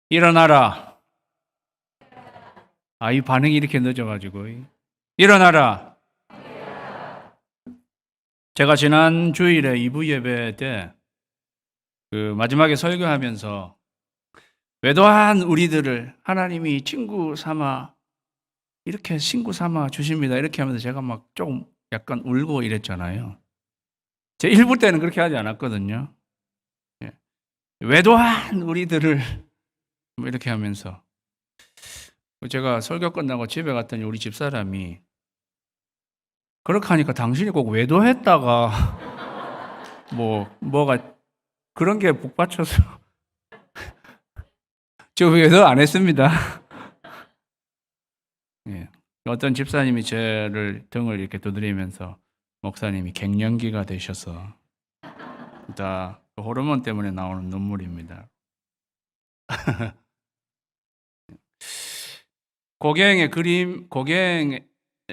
일어나라. 이 반응이 이렇게 늦어가지고. 일어나라. 제가 지난 주일에 2부 예배 때 마지막에 설교하면서 외도한 우리들을 하나님이 친구 삼아 이렇게 친구 삼아 주십니다. 이렇게 하면서 제가 막 조금 약간 울고 이랬잖아요. 제 1부 때는 그렇게 하지 않았거든요. 외도한 우리들을 뭐 이렇게 하면서 제가 설교 끝나고 집에 갔더니 우리 집사람이 그렇게 하니까 당신이 꼭 외도했다가 뭐가 그런 게 북받쳐서 저 외도 안 했습니다. 예. 어떤 집사님이 저를 등을 이렇게 두드리면서 목사님이 갱년기가 되셔서 다 호르몬 때문에 나오는 눈물입니다. 고갱의 그림,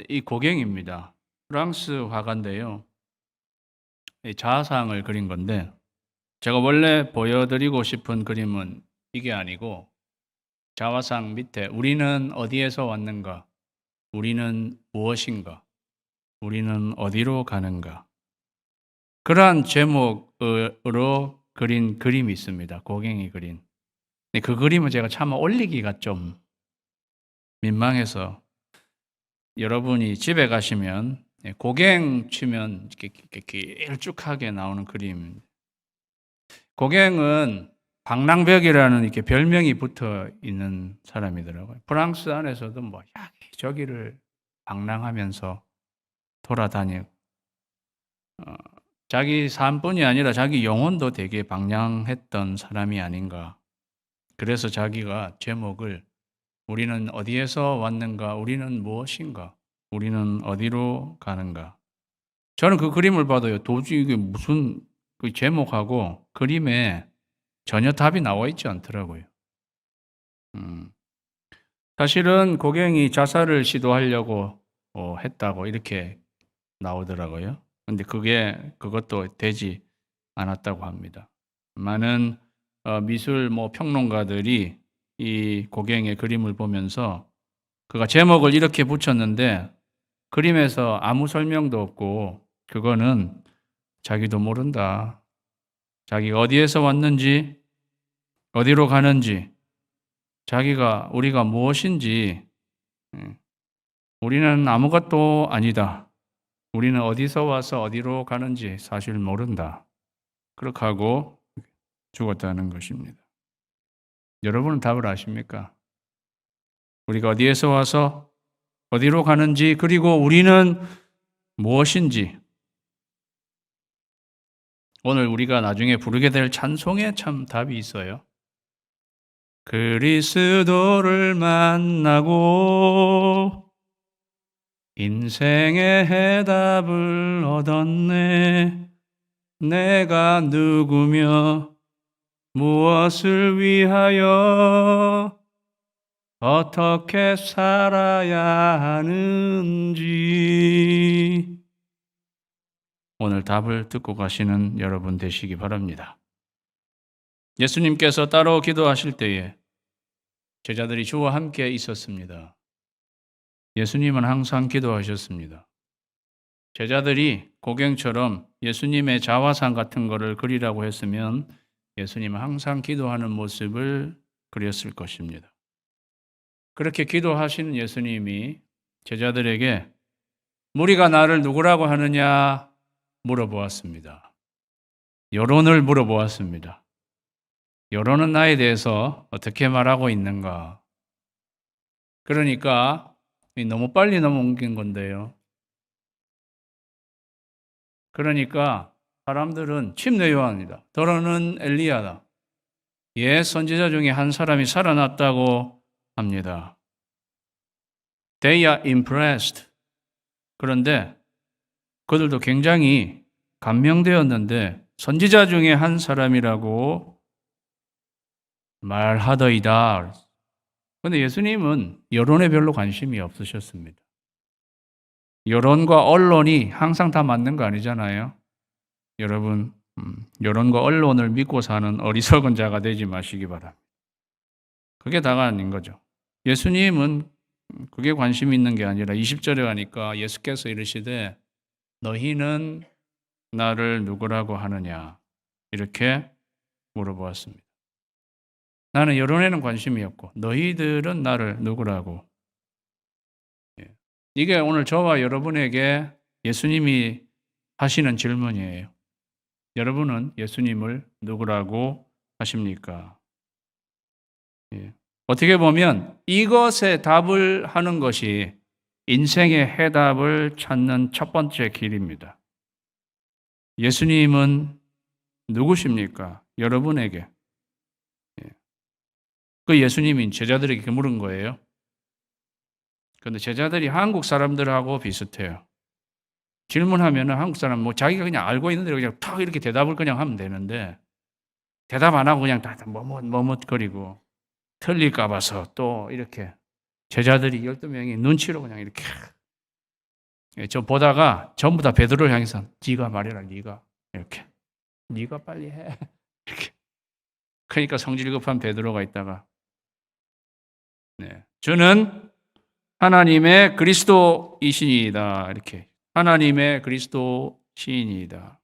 이 고갱입니다. 프랑스 화가인데요. 자상을 그린 건데 제가 원래 보여드리고 싶은 그림은 이게 아니고 자화상 밑에 우리는 어디에서 왔는가? 우리는 무엇인가? 우리는 어디로 가는가? 그러한 제목으로 그린 그림이 있습니다. 고갱이 그린. 그 그림은 제가 차마 올리기가 좀 민망해서 여러분이 집에 가시면 고갱 치면 이렇게 길쭉하게 나오는 그림. 고갱은 방랑벽이라는 이렇게 별명이 붙어 있는 사람이더라고요. 프랑스 안에서도 여기저기를 방랑하면서 돌아다니고 자기 삶뿐이 아니라 자기 영혼도 되게 방랑했던 사람이 아닌가. 그래서 자기가 제목을 우리는 어디에서 왔는가? 우리는 무엇인가? 우리는 어디로 가는가? 저는 그 그림을 봐도요, 도저히 이게 무슨 그 제목하고 그림에 전혀 답이 나와 있지 않더라고요. 사실은 고갱이 자살을 시도하려고 했다고 이렇게 나오더라고요. 근데 그것도 되지 않았다고 합니다. 많은 미술 평론가들이 이 고갱의 그림을 보면서 그가 제목을 이렇게 붙였는데 그림에서 아무 설명도 없고 그거는 자기도 모른다. 자기가 어디에서 왔는지 어디로 가는지 우리가 무엇인지 우리는 아무것도 아니다. 우리는 어디서 와서 어디로 가는지 사실 모른다. 그렇게 하고 죽었다는 것입니다. 여러분은 답을 아십니까? 우리가 어디에서 와서 어디로 가는지 그리고 우리는 무엇인지 오늘 우리가 나중에 부르게 될 찬송에 참 답이 있어요. 그리스도를 만나고 인생의 해답을 얻었네. 내가 누구며 무엇을 위하여 어떻게 살아야 하는지 오늘 답을 듣고 가시는 여러분 되시기 바랍니다. 예수님께서 따로 기도하실 때에 제자들이 주와 함께 있었습니다. 예수님은 항상 기도하셨습니다. 제자들이 고갱처럼 예수님의 자화상 같은 거를 그리라고 했으면 예수님은 항상 기도하는 모습을 그렸을 것입니다. 그렇게 기도하시는 예수님이 제자들에게 무리가 나를 누구라고 하느냐 물어보았습니다. 여론을 물어보았습니다. 여론은 나에 대해서 어떻게 말하고 있는가? 그러니까 너무 빨리 넘어온 건데요. 그러니까 사람들은 침례요한이다. 더러는 엘리야다. 옛 선지자 중에 한 사람이 살아났다고 합니다. They are impressed. 그런데 그들도 굉장히 감명되었는데 선지자 중에 한 사람이라고 말하더이다. 그런데 예수님은 여론에 별로 관심이 없으셨습니다. 여론과 언론이 항상 다 맞는 거 아니잖아요. 여러분, 여론과 언론을 믿고 사는 어리석은 자가 되지 마시기 바랍니다. 그게 다가 아닌 거죠. 예수님은 그게 관심이 있는 게 아니라 20절에 가니까 예수께서 이르시되 너희는 나를 누구라고 하느냐 이렇게 물어보았습니다. 나는 여론에는 관심이 없고 너희들은 나를 누구라고. 예. 이게 오늘 저와 여러분에게 예수님이 하시는 질문이에요. 여러분은 예수님을 누구라고 하십니까? 예. 어떻게 보면 이것에 답을 하는 것이 인생의 해답을 찾는 첫 번째 길입니다. 예수님은 누구십니까? 여러분에게. 예. 그 예수님이 제자들에게 물은 거예요. 그런데 제자들이 한국 사람들하고 비슷해요. 질문하면 한국 사람 자기가 그냥 알고 있는 대로 그냥 탁 이렇게 대답을 그냥 하면 되는데 대답 안 하고 그냥 다 머뭇거리고 틀릴까 봐서 또 이렇게 제자들이 12명이 눈치로 그냥 이렇게 저 보다가 전부 다 베드로를 향해서 네가 말해라 네가 이렇게 네가 빨리 해 이렇게. 그러니까 성질 급한 베드로가 있다가 저는 하나님의 그리스도이시니이다 이렇게 하나님의 그리스도 시인이다.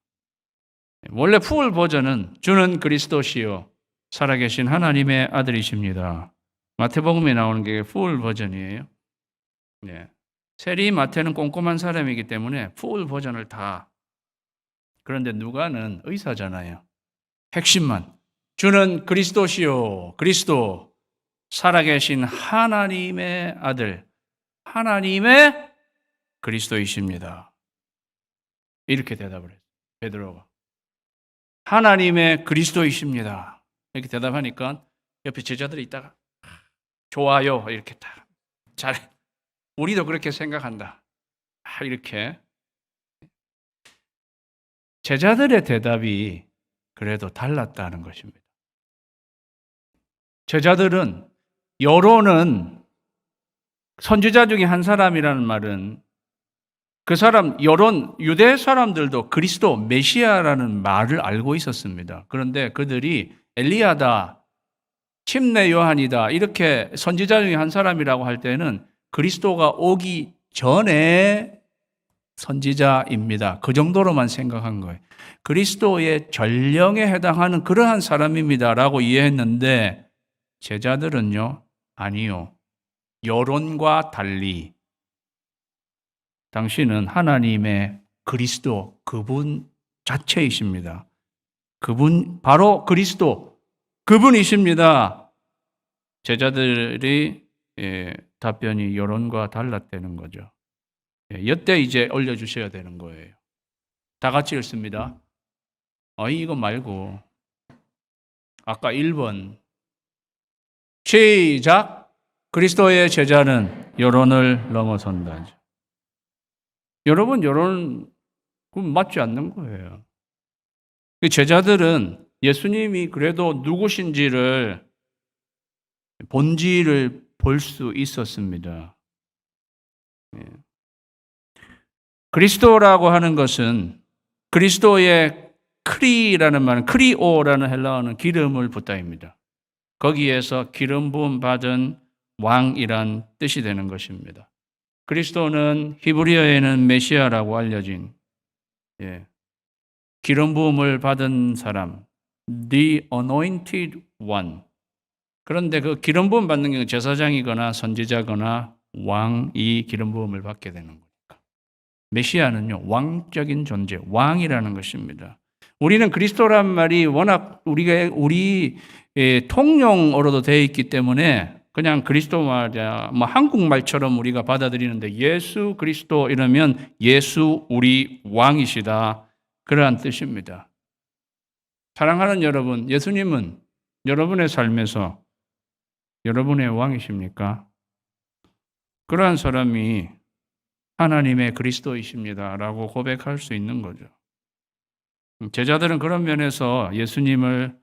원래 풀 버전은 주는 그리스도시요 살아계신 하나님의 아들이십니다. 마태복음에 나오는 게 풀 버전이에요. 세리 마태는 꼼꼼한 사람이기 때문에 풀 버전을 다. 그런데 누가는 의사잖아요. 핵심만 주는 그리스도시요 그리스도 살아계신 하나님의 아들 하나님의 그리스도이십니다. 이렇게 대답을 했어요. 베드로가 하나님의 그리스도이십니다. 이렇게 대답하니까 옆에 제자들이 있다가 좋아요 이렇게 딱 잘 우리도 그렇게 생각한다. 이렇게 제자들의 대답이 그래도 달랐다는 것입니다. 제자들은 여론은 선지자 중에 한 사람이라는 말은 그 사람 여론 유대 사람들도 그리스도 메시아라는 말을 알고 있었습니다. 그런데 그들이 엘리야다, 침례 요한이다 이렇게 선지자 중에 한 사람이라고 할 때는 그리스도가 오기 전에 선지자입니다. 그 정도로만 생각한 거예요. 그리스도의 전령에 해당하는 그러한 사람입니다라고 이해했는데 제자들은요, 아니요. 여론과 달리 당신은 하나님의 그리스도 그분 자체이십니다. 그분 바로 그리스도 그분이십니다. 제자들이 답변이 여론과 달랐다는 거죠. 이때 이제 올려주셔야 되는 거예요. 다 같이 읽습니다. 이거 말고 아까 1번 시작. 그리스도의 제자는 여론을 넘어선다. 여러분 여론은 맞지 않는 거예요. 제자들은 예수님이 그래도 누구신지를 본질을 볼 수 있었습니다. 그리스도라고 하는 것은 그리스도의 크리라는 말은 크리오라는 헬라어는 기름을 붓다입니다. 거기에서 기름 부음 받은 왕이란 뜻이 되는 것입니다. 그리스도는 히브리어에는 메시아라고 알려진 기름 부음을 받은 사람, the anointed one. 그런데 그 기름 부음 받는 경우 제사장이거나 선지자거나 왕이 기름 부음을 받게 되는 거니까. 메시아는요, 왕적인 존재, 왕이라는 것입니다. 우리는 그리스도란 말이 워낙 우리 통용어로도 되어 있기 때문에 그냥 그리스도 말이야, 한국말처럼 우리가 받아들이는데 예수 그리스도 이러면 예수 우리 왕이시다. 그러한 뜻입니다. 사랑하는 여러분, 예수님은 여러분의 삶에서 여러분의 왕이십니까? 그러한 사람이 하나님의 그리스도이십니다라고 고백할 수 있는 거죠. 제자들은 그런 면에서 예수님을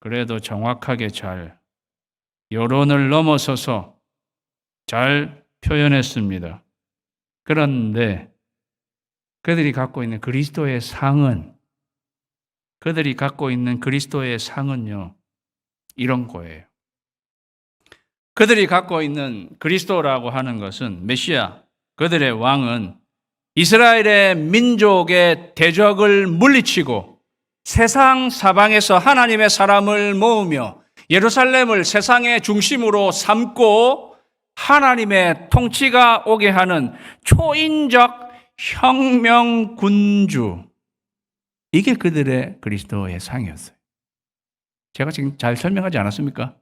그래도 정확하게 잘 여론을 넘어서서 잘 표현했습니다. 그런데 그들이 갖고 있는 그리스도의 상은요, 이런 거예요. 그들이 갖고 있는 그리스도라고 하는 것은 메시아, 그들의 왕은 이스라엘의 민족의 대적을 물리치고 세상 사방에서 하나님의 사람을 모으며 예루살렘을 세상의 중심으로 삼고 하나님의 통치가 오게 하는 초인적 혁명 군주, 이게 그들의 그리스도의 상이었어요. 제가 지금 잘 설명하지 않았습니까?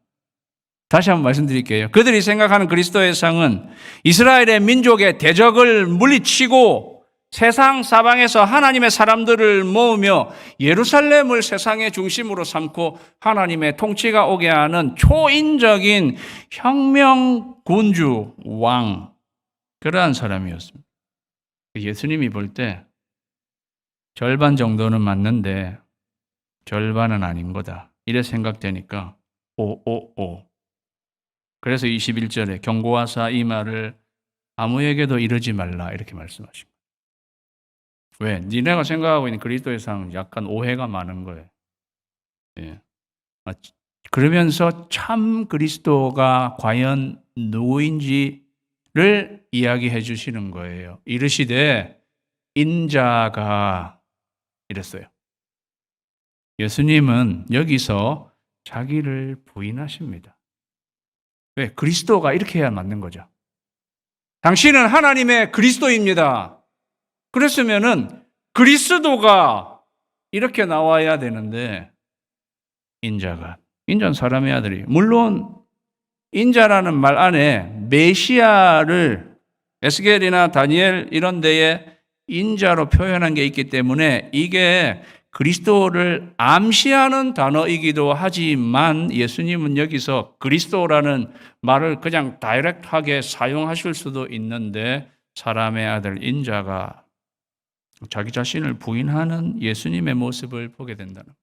다시 한번 말씀드릴게요. 그들이 생각하는 그리스도의 상은 이스라엘의 민족의 대적을 물리치고 세상 사방에서 하나님의 사람들을 모으며 예루살렘을 세상의 중심으로 삼고 하나님의 통치가 오게 하는 초인적인 혁명 군주 왕, 그러한 사람이었습니다. 예수님이 볼 때 절반 정도는 맞는데 절반은 아닌 거다, 이래 생각되니까 오오오. 그래서 21절에 경고하사 이 말을 아무에게도 이르지 말라, 이렇게 말씀하십니다. 왜? 니네가 생각하고 있는 그리스도의 상 약간 오해가 많은 거예요. 예. 그러면서 참 그리스도가 과연 누구인지를 이야기해 주시는 거예요. 이르시되 인자가, 이랬어요. 예수님은 여기서 자기를 부인하십니다. 왜? 그리스도가 이렇게 해야 맞는 거죠. 당신은 하나님의 그리스도입니다. 그랬으면은 그리스도가 이렇게 나와야 되는데, 인자는 사람의 아들이, 물론 인자라는 말 안에 메시아를 에스겔이나 다니엘 이런 데에 인자로 표현한 게 있기 때문에 이게 그리스도를 암시하는 단어이기도 하지만 예수님은 여기서 그리스도라는 말을 그냥 다이렉트하게 사용하실 수도 있는데 사람의 아들 인자가 자기 자신을 부인하는 예수님의 모습을 보게 된다는 거예요.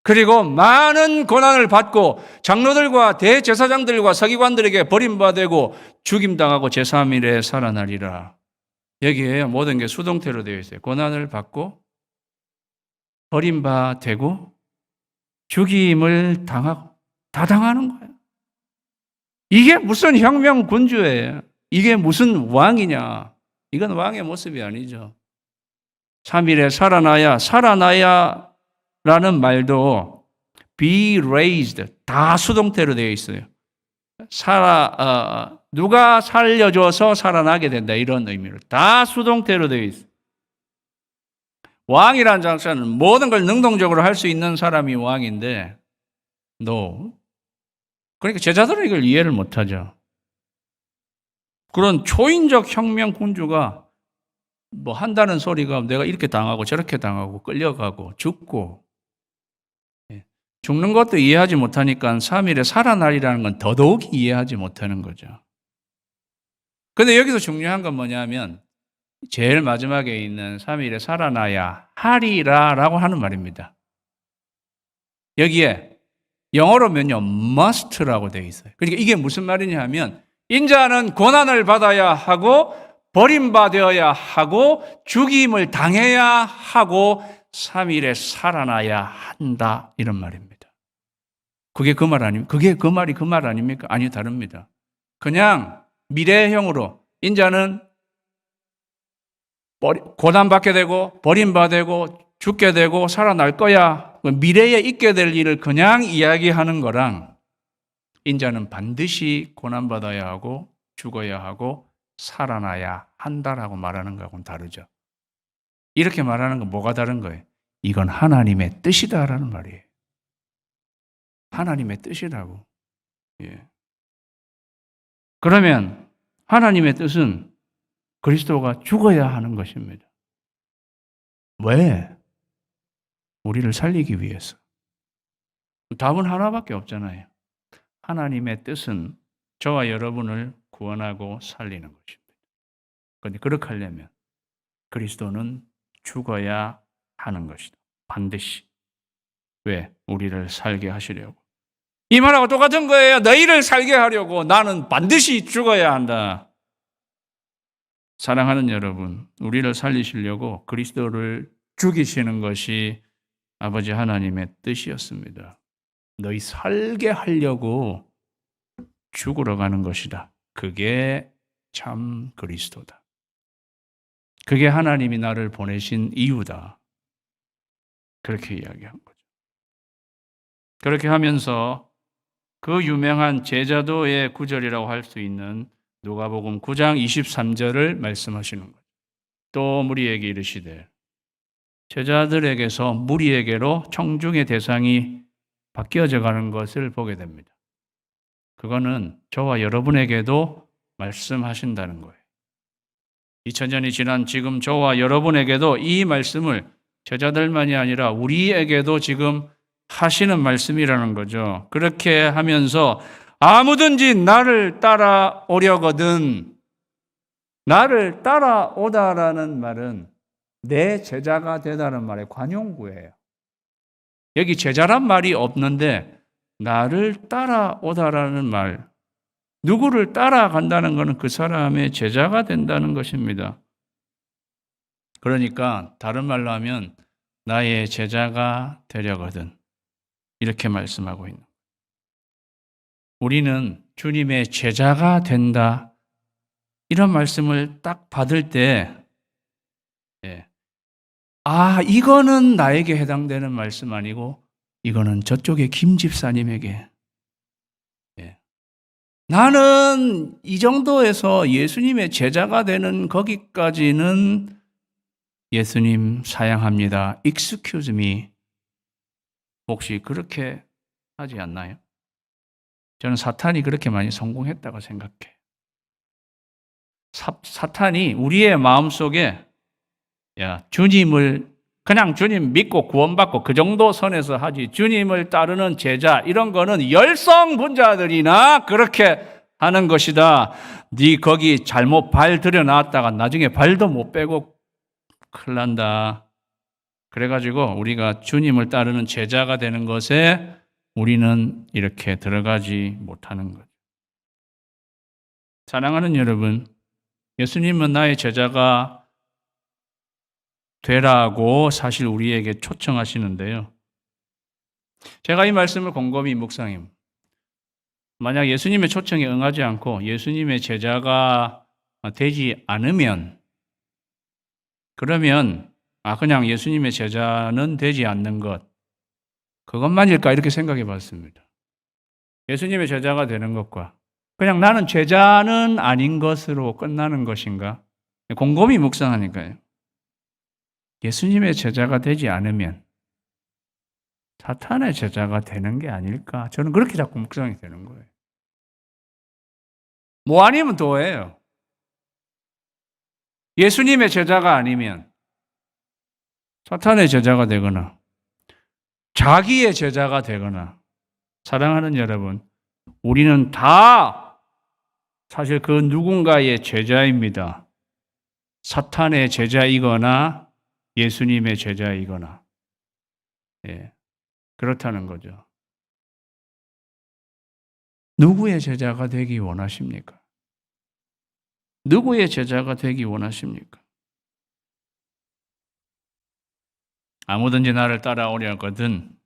그리고 많은 고난을 받고 장로들과 대제사장들과 서기관들에게 버림받고 죽임당하고 제3일에 살아나리라. 여기에 모든 게 수동태로 되어 있어요. 고난을 받고 버림받고 죽임을 당하고 다 당하는 거예요. 이게 무슨 혁명 군주예요? 이게 무슨 왕이냐? 이건 왕의 모습이 아니죠. 3일에 살아나야 라는 말도 be raised, 다 수동태로 되어 있어요. 누가 살려줘서 살아나게 된다, 이런 의미로 다 수동태로 되어 있어요. 왕이라는 장사는 모든 걸 능동적으로 할 수 있는 사람이 왕인데, 그러니까 제자들은 이걸 이해를 못하죠. 그런 초인적 혁명 군주가 뭐 한다는 소리가 내가 이렇게 당하고 저렇게 당하고 끌려가고 죽고, 죽는 것도 이해하지 못하니까 3일에 살아나리라는 건 더더욱 이해하지 못하는 거죠. 그런데 여기서 중요한 건 뭐냐면 제일 마지막에 있는 3일에 살아나야 하리라라고 하는 말입니다. 여기에 영어로면요 must라고 되어 있어요. 그러니까 이게 무슨 말이냐 하면 인자는 고난을 받아야 하고 버림받아야 하고 죽임을 당해야 하고 3일에 살아나야 한다, 이런 말입니다. 그게 그 말 아닙니까? 그게 그 말이 그 말 아닙니까? 아니요, 다릅니다. 그냥 미래형으로 인자는 고난받게 되고 버림받고 죽게 되고 살아날 거야, 미래에 있게 될 일을 그냥 이야기하는 거랑 인자는 반드시 고난받아야 하고 죽어야 하고 살아나야 한다라고 말하는 거하고는 다르죠. 이렇게 말하는 건 뭐가 다른 거예요? 이건 하나님의 뜻이다라는 말이에요. 하나님의 뜻이라고. 예. 그러면 하나님의 뜻은 그리스도가 죽어야 하는 것입니다. 왜? 우리를 살리기 위해서. 답은 하나밖에 없잖아요. 하나님의 뜻은 저와 여러분을 구원하고 살리는 것입니다. 그런데 그렇게 하려면 그리스도는 죽어야 하는 것이다. 반드시. 왜? 우리를 살게 하시려고. 이 말하고 똑같은 거예요. 너희를 살게 하려고 나는 반드시 죽어야 한다. 사랑하는 여러분, 우리를 살리시려고 그리스도를 죽이시는 것이 아버지 하나님의 뜻이었습니다. 너희 살게 하려고 죽으러 가는 것이다. 그게 참 그리스도다. 그게 하나님이 나를 보내신 이유다. 그렇게 이야기한 거죠. 그렇게 하면서 그 유명한 제자도의 구절이라고 할 수 있는 누가복음 9장 23절을 말씀하시는 거예요. 또 무리에게 이르시되, 제자들에게서 무리에게로 청중의 대상이 바뀌어져 가는 것을 보게 됩니다. 그거는 저와 여러분에게도 말씀하신다는 거예요. 2000년이 지난 지금 저와 여러분에게도 이 말씀을 제자들만이 아니라 우리에게도 지금 하시는 말씀이라는 거죠. 그렇게 하면서 아무든지 나를 따라오려거든, 나를 따라오다라는 말은 내 제자가 되다는 말의 관용구예요. 여기 제자란 말이 없는데 나를 따라오다라는 말, 누구를 따라간다는 것은 그 사람의 제자가 된다는 것입니다. 그러니까 다른 말로 하면 나의 제자가 되려거든, 이렇게 말씀하고 있는 거예요. 우리는 주님의 제자가 된다, 이런 말씀을 딱 받을 때 이거는 나에게 해당되는 말씀 아니고 이거는 저쪽의 김 집사님에게, 나는 이 정도에서 예수님의 제자가 되는 거기까지는 예수님 사양합니다. Excuse me. 혹시 그렇게 하지 않나요? 저는 사탄이 그렇게 많이 성공했다고 생각해요. 사탄이 우리의 마음속에 주님을 그냥 주님 믿고 구원받고 그 정도 선에서 하지, 주님을 따르는 제자 이런 거는 열성분자들이나 그렇게 하는 것이다. 네 거기 잘못 발 들여놨다가 나중에 발도 못 빼고 큰일 난다. 그래가지고 우리가 주님을 따르는 제자가 되는 것에 우리는 이렇게 들어가지 못하는 거죠. 사랑하는 여러분, 예수님은 나의 제자가 되라고 사실 우리에게 초청하시는데요. 제가 이 말씀을 곰곰이 묵상해요. 만약 예수님의 초청에 응하지 않고 예수님의 제자가 되지 않으면, 그러면 그냥 예수님의 제자는 되지 않는 것, 그것만일까 이렇게 생각해 봤습니다. 예수님의 제자가 되는 것과 그냥 나는 제자는 아닌 것으로 끝나는 것인가? 곰곰이 묵상하니까요. 예수님의 제자가 되지 않으면 사탄의 제자가 되는 게 아닐까? 저는 그렇게 자꾸 묵상이 되는 거예요. 뭐 아니면 도예요. 예수님의 제자가 아니면 사탄의 제자가 되거나 자기의 제자가 되거나. 사랑하는 여러분, 우리는 다 사실 그 누군가의 제자입니다. 사탄의 제자이거나 예수님의 제자이거나. 그렇다는 거죠. 누구의 제자가 되기 원하십니까? 누구의 제자가 되기 원하십니까? 아무든지 나를 따라오려거든.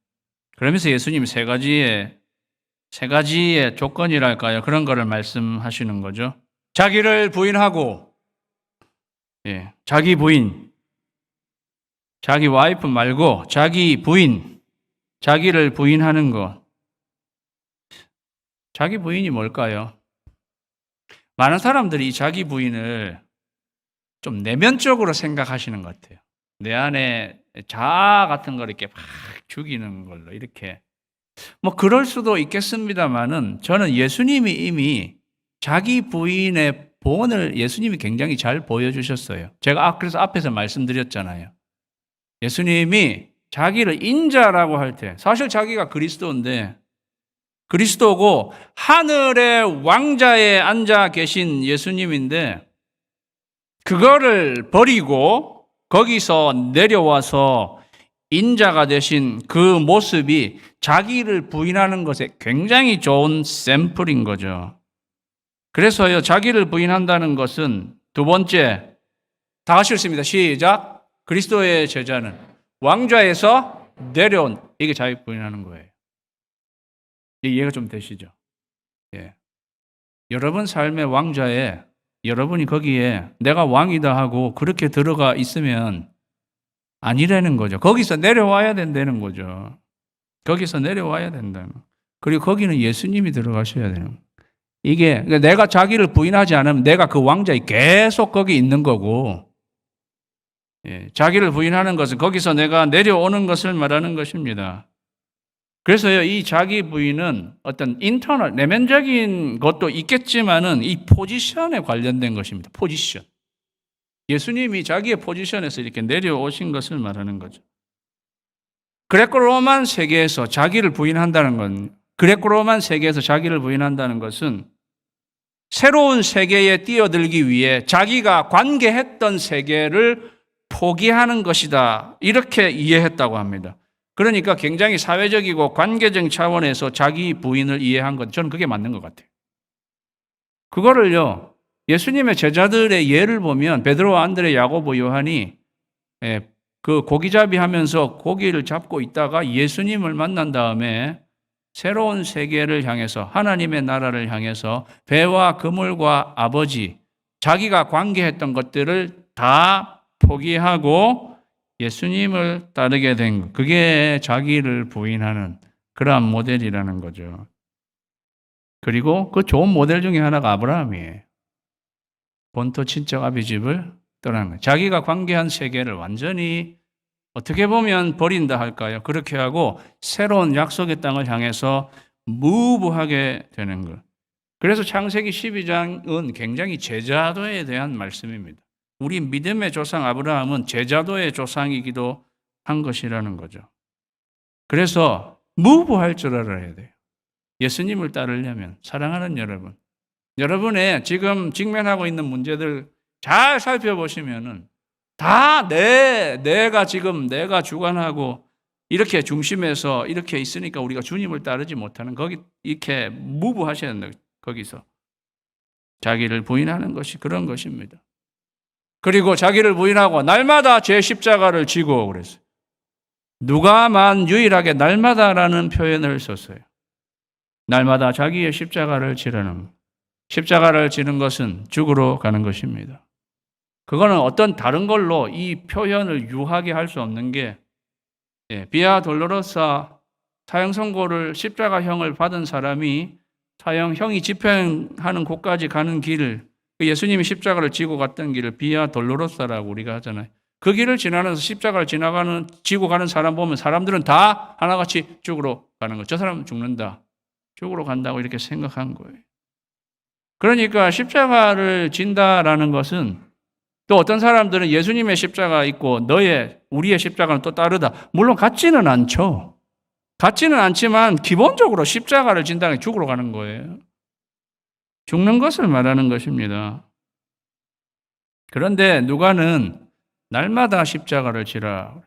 그러면서 예수님이 세 가지의 조건이랄까요? 그런 거를 말씀하시는 거죠. 자기를 부인하고, 자기 부인, 자기 와이프 말고 자기 부인, 자기를 부인하는 것. 자기 부인이 뭘까요? 많은 사람들이 자기 부인을 좀 내면적으로 생각하시는 것 같아요. 내 안에 자아 같은 걸 이렇게 막 죽이는 걸로 이렇게. 그럴 수도 있겠습니다만은 저는 예수님이 이미 자기 부인의 본을 예수님이 굉장히 잘 보여주셨어요. 제가 그래서 앞에서 말씀드렸잖아요. 예수님이 자기를 인자라고 할 때 사실 자기가 그리스도인데, 그리스도고 하늘의 왕자에 앉아 계신 예수님인데 그거를 버리고 거기서 내려와서 인자가 되신 그 모습이 자기를 부인하는 것에 굉장히 좋은 샘플인 거죠. 그래서요, 자기를 부인한다는 것은 두 번째, 다 같이 읽습니다. 시작. 그리스도의 제자는 왕좌에서 내려온, 이게 자기 부인하는 거예요. 이해가 좀 되시죠? 여러분 삶의 왕좌에 여러분이 거기에 내가 왕이다 하고 그렇게 들어가 있으면 아니라는 거죠. 거기서 내려와야 된다는 거죠. 거기서 내려와야 된다는 거. 그리고 거기는 예수님이 들어가셔야 되는 거예요. 이게 내가 자기를 부인하지 않으면 내가 그 왕좌에 계속 거기 있는 거고, 자기를 부인하는 것은 거기서 내가 내려오는 것을 말하는 것입니다. 그래서요, 이 자기 부인은 어떤 인터널, 내면적인 것도 있겠지만은 이 포지션에 관련된 것입니다. 포지션. 예수님이 자기의 포지션에서 이렇게 내려오신 것을 말하는 거죠. 그레코로만 세계에서 자기를 부인한다는 건, 그레코로만 세계에서 자기를 부인한다는 것은 새로운 세계에 뛰어들기 위해 자기가 관계했던 세계를 포기하는 것이다. 이렇게 이해했다고 합니다. 그러니까 굉장히 사회적이고 관계적 차원에서 자기 부인을 이해한 것, 저는 그게 맞는 것 같아요. 그거를요, 예수님의 제자들의 예를 보면 베드로와 안드레, 야고보, 요한이 그 고기잡이 하면서 고기를 잡고 있다가 예수님을 만난 다음에 새로운 세계를 향해서, 하나님의 나라를 향해서 배와 그물과 아버지, 자기가 관계했던 것들을 다 포기하고 예수님을 따르게 된 것, 그게 자기를 부인하는 그러한 모델이라는 거죠. 그리고 그 좋은 모델 중에 하나가 아브라함이에요. 본토 친척 아비 집을 떠나는 거예요. 자기가 관계한 세계를 완전히 어떻게 보면 버린다 할까요? 그렇게 하고 새로운 약속의 땅을 향해서 무브하게 되는 것. 그래서 창세기 12장은 굉장히 제자도에 대한 말씀입니다. 우리 믿음의 조상 아브라함은 제자도의 조상이기도 한 것이라는 거죠. 그래서 무브할 줄 알아야 돼요. 예수님을 따르려면. 사랑하는 여러분, 여러분의 지금 직면하고 있는 문제들 잘 살펴보시면은 다 내가 지금 내가 주관하고 이렇게 중심에서 이렇게 있으니까 우리가 주님을 따르지 못하는, 거기 이렇게 무브하셔야 된다. 거기서 자기를 부인하는 것이 그런 것입니다. 그리고 자기를 부인하고 날마다 제 십자가를 지고 그랬어요. 누가만 유일하게 날마다라는 표현을 썼어요. 날마다 자기의 십자가를 지라는, 십자가를 지는 것은 죽으러 가는 것입니다. 그거는 어떤 다른 걸로 이 표현을 유하게 할 수 없는 게, 비아 돌로로사 사형 선고를 십자가형을 받은 사람이 사형형이 집행하는 곳까지 가는 길을, 예수님이 십자가를 지고 갔던 길을 비아 돌로로사라고 우리가 하잖아요. 그 길을 지나면서 십자가를 지고 가는 사람 보면 사람들은 다 하나같이 죽으러 가는 거예요. 저 사람은 죽는다, 죽으러 간다고 이렇게 생각한 거예요. 그러니까 십자가를 진다라는 것은, 또 어떤 사람들은 예수님의 십자가 있고 우리의 십자가는 또 다르다. 물론 같지는 않죠. 같지는 않지만 기본적으로 십자가를 진다는 게 죽으러 가는 거예요. 죽는 것을 말하는 것입니다. 그런데 누가는 날마다 십자가를 지라.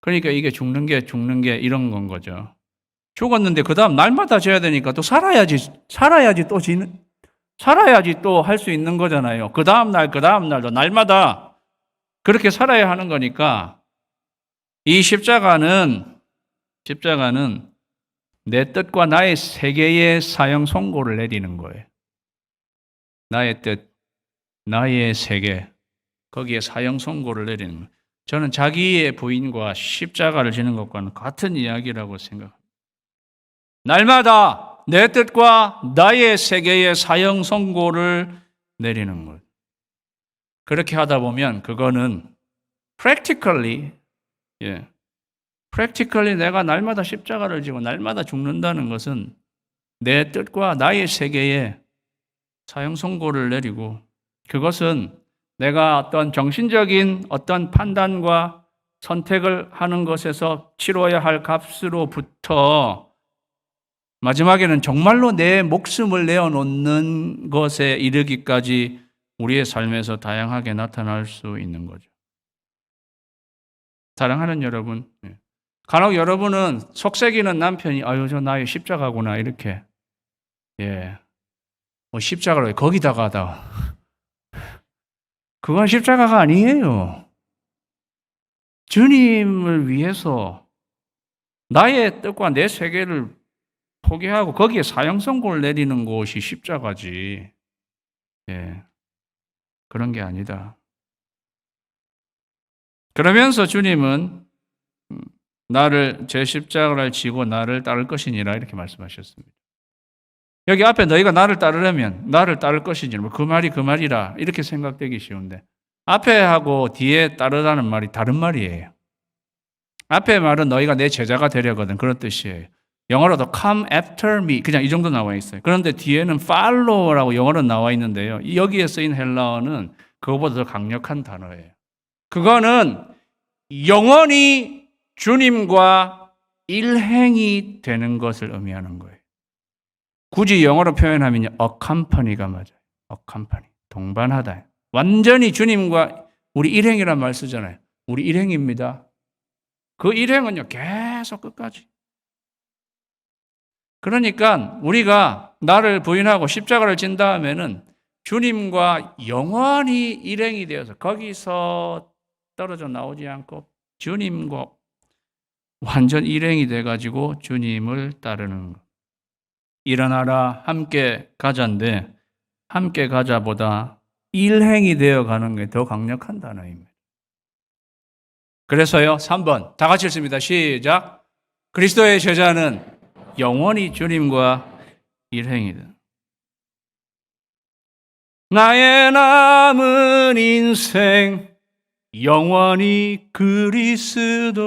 그러니까 이게 죽는 게 이런 건 거죠. 죽었는데 그 다음 날마다 져야 되니까 또 살아야지 또 할 수 있는 거잖아요. 그 다음 날도 날마다 그렇게 살아야 하는 거니까 이 십자가는 내 뜻과 나의 세계의 사형 선고를 내리는 거예요. 나의 뜻, 나의 세계, 거기에 사형 선고를 내리는 거예요. 저는 자기의 부인과 십자가를 지는 것과는 같은 이야기라고 생각합니다. 날마다 내 뜻과 나의 세계의 사형 선고를 내리는 것. 그렇게 하다 보면 그거는 practically 내가 날마다 십자가를 지고 날마다 죽는다는 것은 내 뜻과 나의 세계에 사형 선고를 내리고, 그것은 내가 어떤 정신적인 어떤 판단과 선택을 하는 것에서 치러야 할 값으로부터 마지막에는 정말로 내 목숨을 내어놓는 것에 이르기까지 우리의 삶에서 다양하게 나타날 수 있는 거죠. 사랑하는 여러분, 간혹 여러분은 속삭이는 남편이 저 나의 십자가구나 이렇게 십자가로 거기다가 그건 십자가가 아니에요. 주님을 위해서 나의 뜻과 내 세계를 포기하고 거기에 사형 선고를 내리는 곳이 십자가지. 예. 그런 게 아니다. 그러면서 주님은 나를 제 십자가를 지고 나를 따를 것이니라 이렇게 말씀하셨습니다. 여기 앞에 너희가 나를 따르려면 나를 따를 것이니 그 말이 그 말이라 이렇게 생각되기 쉬운데 앞에 하고 뒤에 따르라는 말이 다른 말이에요. 앞에 말은 너희가 내 제자가 되려거든 그런 뜻이에요. 영어로도 come after me 그냥 이 정도 나와 있어요. 그런데 뒤에는 follow라고 영어로 나와 있는데요. 여기에 쓰인 헬라어는 그거보다 더 강력한 단어예요. 그거는 영원히 주님과 일행이 되는 것을 의미하는 거예요. 굳이 영어로 표현하면 accompany가 맞아요. accompany, 동반하다. 완전히 주님과 우리 일행이란 말 쓰잖아요. 우리 일행입니다. 그 일행은요 계속 끝까지. 그러니까 우리가 나를 부인하고 십자가를 진 다음에는 주님과 영원히 일행이 되어서 거기서 떨어져 나오지 않고 주님과 완전 일행이 돼가지고 주님을 따르는 것. 일어나라 함께 가자인데 함께 가자보다 일행이 되어가는 게 더 강력한 단어입니다. 그래서요 3번 다 같이 읽습니다. 시작. 그리스도의 제자는 영원히 주님과 일행이다. 나의 남은 인생 영원히 그리스도의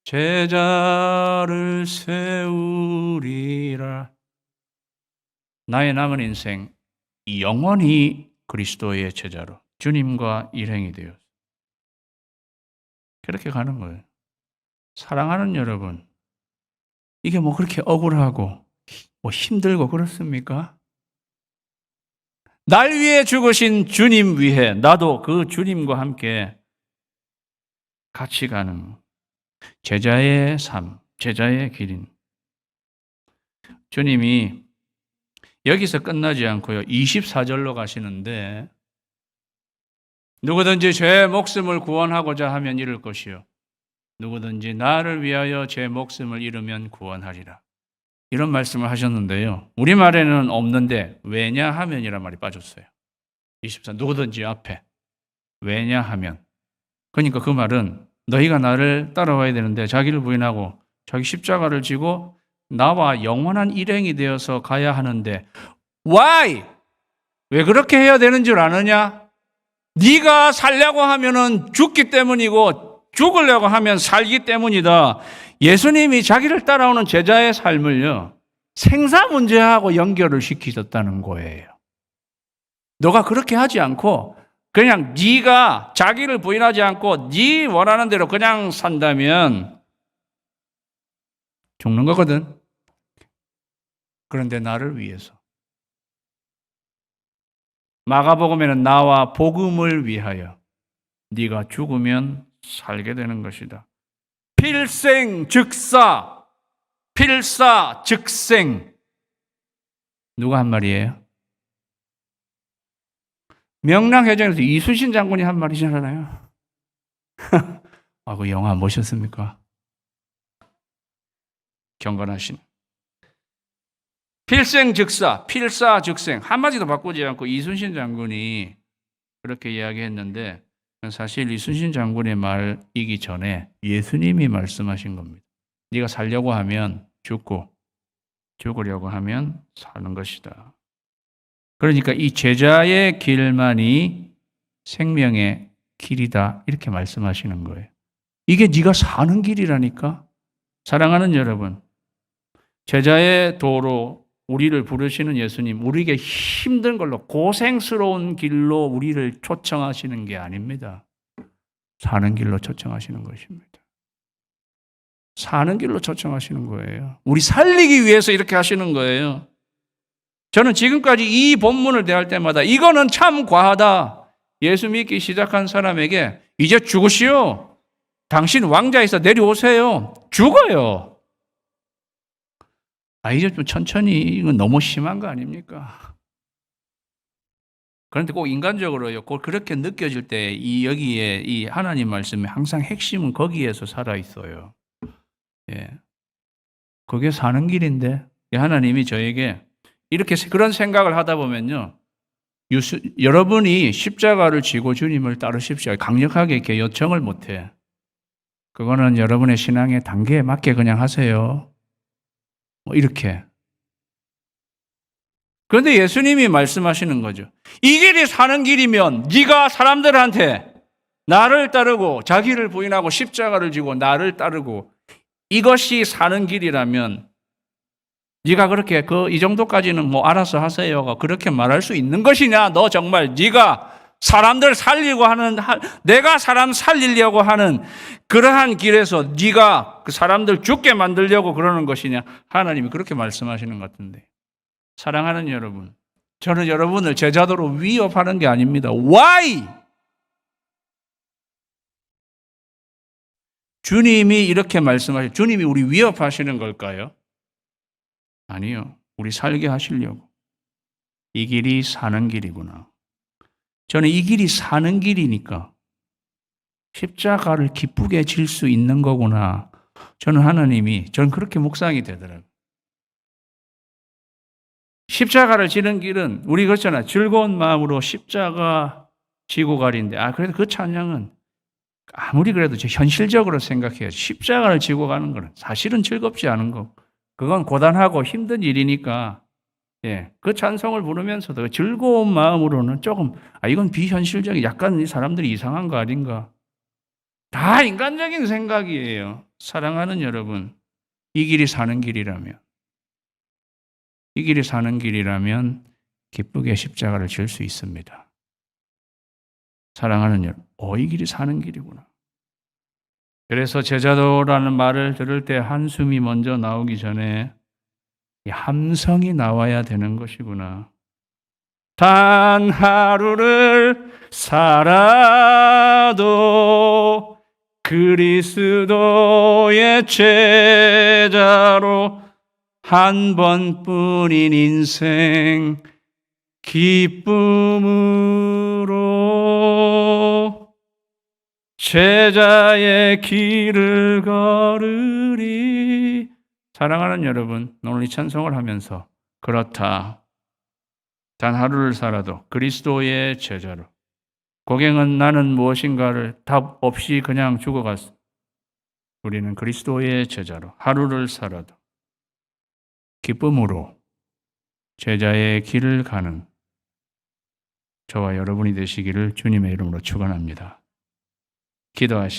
제자를 세우리라. 나의 남은 인생 영원히 그리스도의 제자로 주님과 일행이 되어 그렇게 가는 거예요. 사랑하는 여러분, 이게 뭐 그렇게 억울하고 뭐 힘들고 그렇습니까? 날 위해 죽으신 주님 위해 나도 그 주님과 함께 같이 가는 제자의 삶, 제자의 길인. 주님이 여기서 끝나지 않고요. 24절로 가시는데 누구든지 제 목숨을 구원하고자 하면 잃을 것이요. 누구든지 나를 위하여 제 목숨을 잃으면 구원하리라. 이런 말씀을 하셨는데요. 우리말에는 없는데 왜냐하면이란 말이 빠졌어요. 24 누구든지 앞에 왜냐하면. 그러니까 그 말은 너희가 나를 따라와야 되는데 자기를 부인하고 자기 십자가를 지고 나와 영원한 일행이 되어서 가야 하는데 Why? 왜 그렇게 해야 되는 줄 아느냐? 네가 살려고 하면은 죽기 때문이고 죽으려고 하면 살기 때문이다. 예수님이 자기를 따라오는 제자의 삶을요. 생사 문제하고 연결을 시키셨다는 거예요. 너가 그렇게 하지 않고 그냥 네가 자기를 부인하지 않고 네 원하는 대로 그냥 산다면 죽는 거거든. 그런데 나를 위해서. 마가복음에는 나와 복음을 위하여 네가 죽으면 살게 되는 것이다. 필생즉사, 필사즉생. 누가 한 말이에요? 명랑해전에서 이순신 장군이 한 말이잖아요. 아, 그 영화 보셨습니까? 경건하신. 필생즉사, 필사즉생. 한마디도 바꾸지 않고 이순신 장군이 그렇게 이야기했는데 사실 이순신 장군의 말이기 전에 예수님이 말씀하신 겁니다. 네가 살려고 하면 죽고 죽으려고 하면 사는 것이다. 그러니까 이 제자의 길만이 생명의 길이다 이렇게 말씀하시는 거예요. 이게 네가 사는 길이라니까. 사랑하는 여러분, 제자의 도로 우리를 부르시는 예수님, 우리에게 힘든 걸로 고생스러운 길로 우리를 초청하시는 게 아닙니다. 사는 길로 초청하시는 것입니다. 사는 길로 초청하시는 거예요. 우리 살리기 위해서 이렇게 하시는 거예요. 저는 지금까지 이 본문을 대할 때마다 이거는 참 과하다. 예수 믿기 시작한 사람에게 이제 죽으시오. 당신 왕자에서 내려오세요. 죽어요. 이제 좀 천천히, 이건 너무 심한 거 아닙니까? 그런데 꼭 인간적으로요, 꼭 그렇게 느껴질 때, 여기에 이 하나님 말씀의 항상 핵심은 거기에서 살아있어요. 예. 그게 사는 길인데 하나님이 저에게 이렇게 그런 생각을 하다 보면요. 여러분이 십자가를 지고 주님을 따르십시오. 강력하게 이렇게 요청을 못해. 그거는 여러분의 신앙의 단계에 맞게 그냥 하세요. 뭐 이렇게. 그런데 예수님이 말씀하시는 거죠. 이 길이 사는 길이면 네가 사람들한테 나를 따르고 자기를 부인하고 십자가를 지고 나를 따르고 이것이 사는 길이라면 네가 그렇게 이 정도까지는 뭐 알아서 하세요가 그렇게 말할 수 있는 것이냐? 너 정말 네가 사람들 살리고 하는 내가 사람 살리려고 하는 그러한 길에서 네가 그 사람들 죽게 만들려고 그러는 것이냐? 하나님이 그렇게 말씀하시는 것 같은데. 사랑하는 여러분, 저는 여러분을 제자도로 위협하는 게 아닙니다. Why? 주님이 이렇게 말씀하시고 주님이 우리 위협하시는 걸까요? 아니요. 우리 살게 하시려고. 이 길이 사는 길이구나. 저는 이 길이 사는 길이니까 십자가를 기쁘게 질 수 있는 거구나. 저는 그렇게 묵상이 되더라고요. 십자가를 지는 길은 우리 그렇잖아요. 즐거운 마음으로 십자가 지고 가리인데 그래도 그 찬양은 아무리 그래도 현실적으로 생각해요. 십자가를 지고 가는 거는 사실은 즐겁지 않은 거. 그건 고단하고 힘든 일이니까 그 찬송을 부르면서도 즐거운 마음으로는 조금 이건 비현실적인 약간 이 사람들이 이상한 거 아닌가. 다 인간적인 생각이에요. 사랑하는 여러분, 이 길이 사는 길이라면 기쁘게 십자가를 질 수 있습니다. 사랑하는 여러분, 이 길이 사는 길이구나. 그래서 제자도라는 말을 들을 때 한숨이 먼저 나오기 전에 이 함성이 나와야 되는 것이구나. 단 하루를 살아도 그리스도의 제자로 한 번뿐인 인생 기쁨으로 제자의 길을 걸으리. 사랑하는 여러분, 오늘 이 찬송을 하면서 그렇다. 단 하루를 살아도 그리스도의 제자로. 고갱은 나는 무엇인가를 답 없이 그냥 죽어갔어. 우리는 그리스도의 제자로 하루를 살아도 기쁨으로 제자의 길을 가는 저와 여러분이 되시기를 주님의 이름으로 축원합니다. 기도하시기